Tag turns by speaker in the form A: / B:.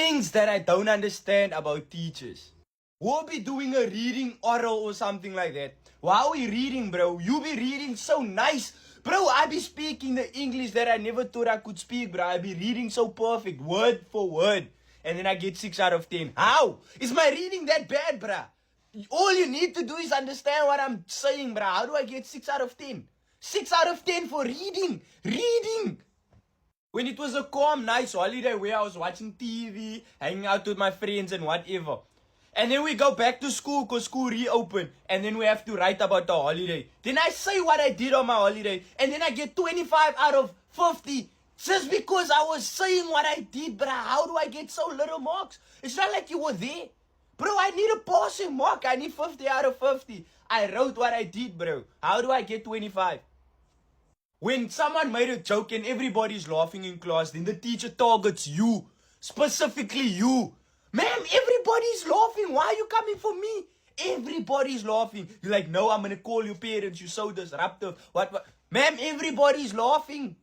A: things that I don't understand about teachers. We'll be doing a reading oral or something like that. Why are we reading, bro? You be reading so nice. Bro, I be speaking the English that I never thought I could speak, bro. I be reading so perfect, word for word. And then I get 6 out of 10. How? Is my reading that bad, bro? All you need to do is understand what I'm saying, bro. How do I get 6 out of 10? 6 out of 10 for reading. Reading. When it was a calm, nice holiday where I was watching TV, hanging out with my friends and whatever. And then we go back to school because school reopened. And then we have to write about the holiday. Then I say what I did on my holiday. And then I get 25 out of 50. Just because I was saying what I did, bro. How do I get so little marks? It's not like you were there. Bro, I need a passing mark. I need 50 out of 50. I wrote what I did, bro. How do I get 25? When someone made a joke and everybody's laughing in class, then the teacher targets you. Specifically you. Ma'am, everybody's laughing. Why are you coming for me? Everybody's laughing. You're like, no, I'm going to call your parents. You're so disruptive. What? Ma'am, everybody's laughing.